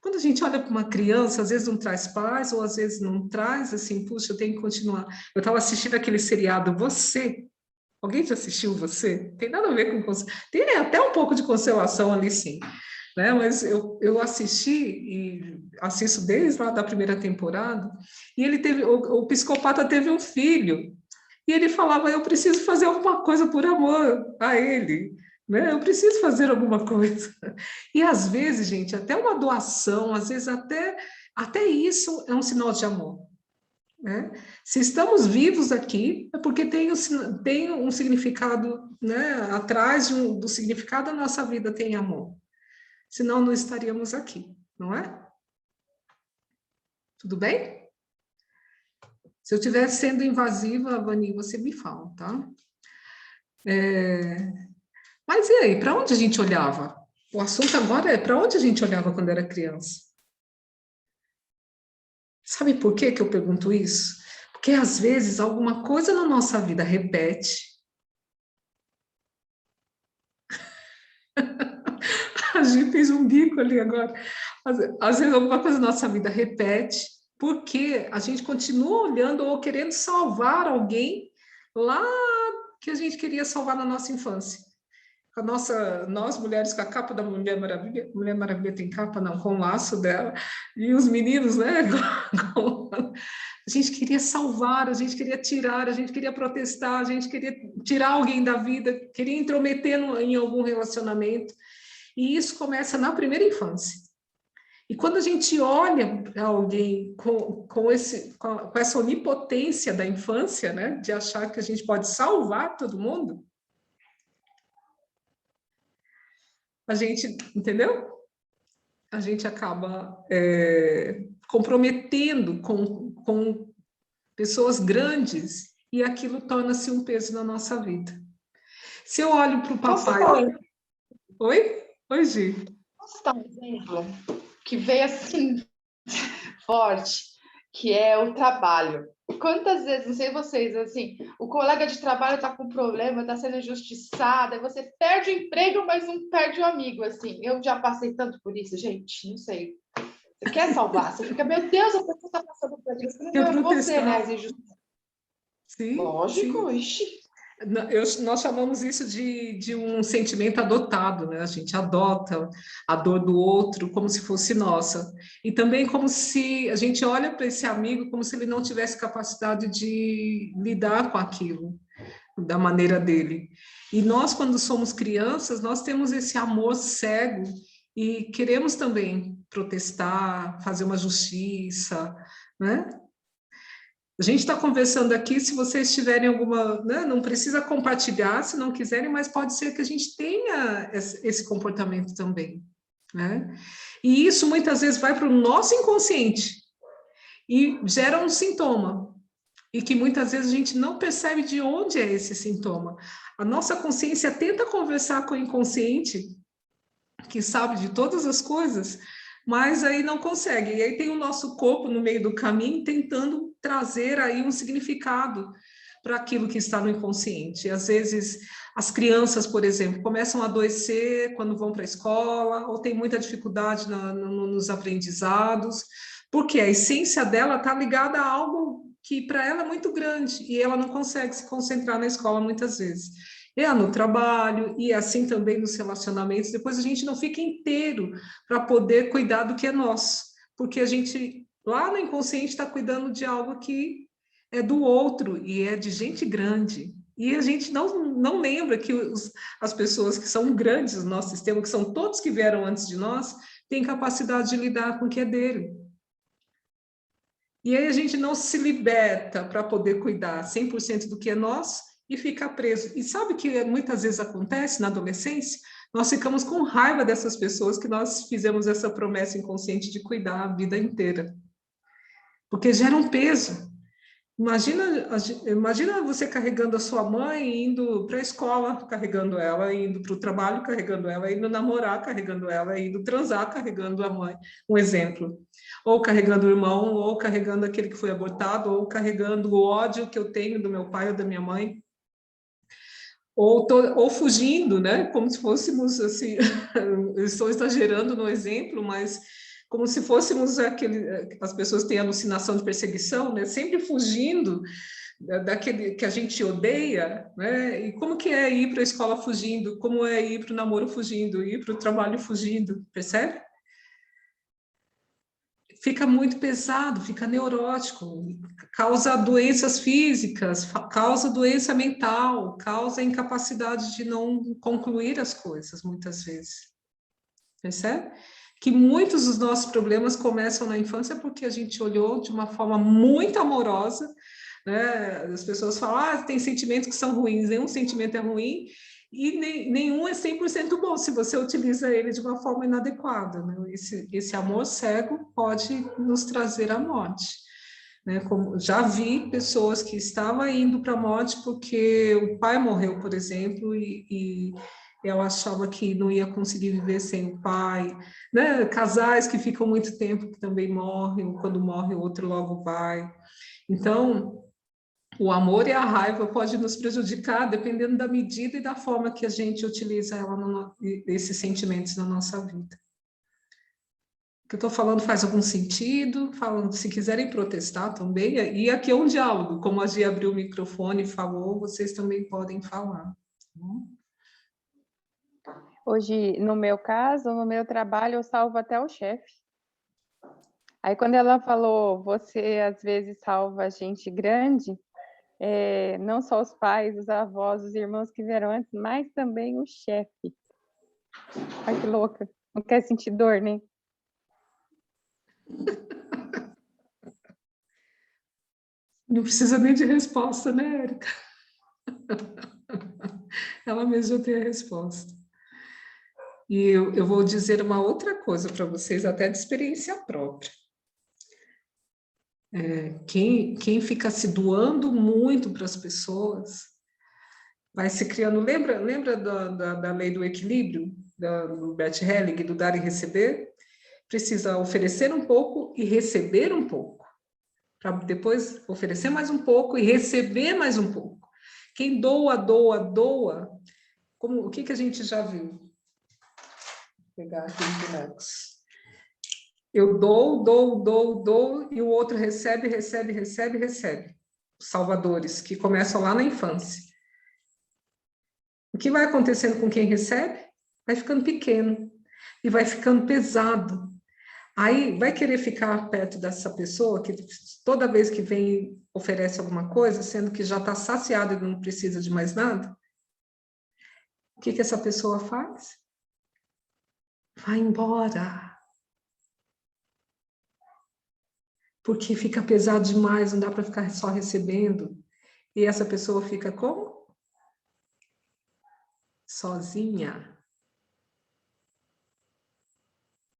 Quando a gente olha para uma criança, às vezes não traz paz, ou às vezes não traz, assim, puxa, eu tenho que continuar. Eu estava assistindo aquele seriado Você. Alguém já assistiu Você? Tem nada a ver com... Tem até um pouco de consolação ali, sim. Né? Mas eu assisti e assisto desde lá da primeira temporada, e ele teve, o psicopata teve um filho, e ele falava, eu preciso fazer alguma coisa por amor a ele, né? Eu preciso fazer alguma coisa. E às vezes, gente, até uma doação, às vezes até isso é um sinal de amor. Né? Se estamos vivos aqui, é porque tem um significado, né? Atrás do significado da nossa vida tem amor. Senão não estaríamos aqui, não é? Tudo bem? Se eu estiver sendo invasiva, Vani, você me fala, tá? Mas e aí, para onde a gente olhava? O assunto agora é para onde a gente olhava quando era criança. Sabe por que eu pergunto isso? Porque às vezes alguma coisa na nossa vida repete. A gente fez um bico ali agora. Às vezes alguma coisa na nossa vida repete, porque a gente continua olhando ou querendo salvar alguém lá que a gente queria salvar na nossa infância. Nós mulheres com a capa da Mulher Maravilha tem capa, não, com o laço dela, e os meninos, né? A gente queria salvar, a gente queria tirar, a gente queria protestar, a gente queria tirar alguém da vida, queria intrometer em algum relacionamento. E isso começa na primeira infância. E quando a gente olha para alguém com essa onipotência da infância, né, de achar que a gente pode salvar todo mundo, a gente, entendeu? A gente acaba comprometendo com pessoas grandes e aquilo torna-se um peso na nossa vida. Se eu olho para o papai... Oi? Oi, Gi. Posso dar um exemplo que veio assim forte, que é o trabalho. Quantas vezes, não sei vocês, assim, o colega de trabalho está com problema, está sendo injustiçado, aí você perde o emprego, mas não perde o amigo, assim. Eu já passei tanto por isso, gente, não sei. Você quer salvar, você fica, meu Deus, a pessoa está passando por isso, não é você, né, as injustiças. Sim, lógico, sim. ixi. Nós chamamos isso de um sentimento adotado, né? A gente adota a dor do outro como se fosse nossa. E também como se a gente olha para esse amigo como se ele não tivesse capacidade de lidar com aquilo da maneira dele. E nós, quando somos crianças, nós temos esse amor cego e queremos também protestar, fazer uma justiça, né? A gente está conversando aqui, se vocês tiverem alguma, né, não precisa compartilhar se não quiserem, mas pode ser que a gente tenha esse comportamento também, né? E isso muitas vezes vai para o nosso inconsciente e gera um sintoma, e que muitas vezes a gente não percebe de onde é esse sintoma. A nossa consciência tenta conversar com o inconsciente, que sabe de todas as coisas, mas aí não consegue. E aí tem o nosso corpo no meio do caminho tentando trazer aí um significado para aquilo que está no inconsciente. E às vezes as crianças, por exemplo, começam a adoecer quando vão para a escola, ou tem muita dificuldade nos aprendizados, porque a essência dela está ligada a algo que para ela é muito grande, e ela não consegue se concentrar na escola muitas vezes. É no trabalho, e assim também nos relacionamentos, depois a gente não fica inteiro para poder cuidar do que é nosso, porque a gente, lá no inconsciente, está cuidando de algo que é do outro, e é de gente grande, e a gente não lembra que as pessoas que são grandes no nosso sistema, que são todos que vieram antes de nós, têm capacidade de lidar com o que é dele. E aí a gente não se liberta para poder cuidar 100% do que é nosso e fica preso. E sabe o que muitas vezes acontece na adolescência? Nós ficamos com raiva dessas pessoas que nós fizemos essa promessa inconsciente de cuidar a vida inteira. Porque gera um peso. Imagina você carregando a sua mãe, indo para a escola, carregando ela, indo para o trabalho, carregando ela, indo namorar, carregando ela, indo transar, carregando a mãe. Um exemplo. Ou carregando o irmão, ou carregando aquele que foi abortado, ou carregando o ódio que eu tenho do meu pai ou da minha mãe. Ou fugindo, né? Como se fôssemos assim. Eu estou exagerando no exemplo, mas como se fôssemos as pessoas têm alucinação de perseguição, né? Sempre fugindo daquele que a gente odeia, né? E como que é ir para a escola fugindo? Como é ir para o namoro fugindo? Ir para o trabalho fugindo? Percebe? Fica muito pesado, fica neurótico, causa doenças físicas, causa doença mental, causa incapacidade de não concluir as coisas, muitas vezes. Percebe? Que muitos dos nossos problemas começam na infância porque a gente olhou de uma forma muito amorosa, né? As pessoas falam, tem sentimentos que são ruins, nenhum sentimento é ruim, e nenhum é 100% bom se você utiliza ele de uma forma inadequada, né? Esse amor cego pode nos trazer a morte, né? Como já vi pessoas que estavam indo para a morte porque o pai morreu, por exemplo, e eu achava que não ia conseguir viver sem o pai, né? Casais que ficam muito tempo que também morrem, quando morre o outro logo vai. Então, o amor e a raiva podem nos prejudicar dependendo da medida e da forma que a gente utiliza esses sentimentos na nossa vida. O que eu estou falando faz algum sentido? Falando, se quiserem protestar também, e aqui é um diálogo, como a Gia abriu o microfone e falou, vocês também podem falar. Hoje, no meu caso, no meu trabalho, eu salvo até o chefe. Aí, quando ela falou, você às vezes salva gente grande, não só os pais, os avós, os irmãos que vieram antes, mas também o chefe. Ai, que louca. Não quer sentir dor, né? Não precisa nem de resposta, né, Érica? Ela mesma já tem a resposta. E eu vou dizer uma outra coisa para vocês, até de experiência própria. Quem fica se doando muito para as pessoas, vai se criando... Lembra da lei do equilíbrio, do Bert Helling, do dar e receber? Precisa oferecer um pouco e receber um pouco, para depois oferecer mais um pouco e receber mais um pouco. Quem doa, doa, doa, o que a gente já viu? Vou pegar aqui os bonecos. Eu dou, e o outro recebe, recebe, recebe, recebe. Os salvadores, que começam lá na infância. O que vai acontecendo com quem recebe? Vai ficando pequeno e vai ficando pesado. Aí vai querer ficar perto dessa pessoa que toda vez que vem oferece alguma coisa, sendo que já está saciado e não precisa de mais nada. O que essa pessoa faz? Vai embora. Porque fica pesado demais, não dá para ficar só recebendo. E essa pessoa fica como? Sozinha.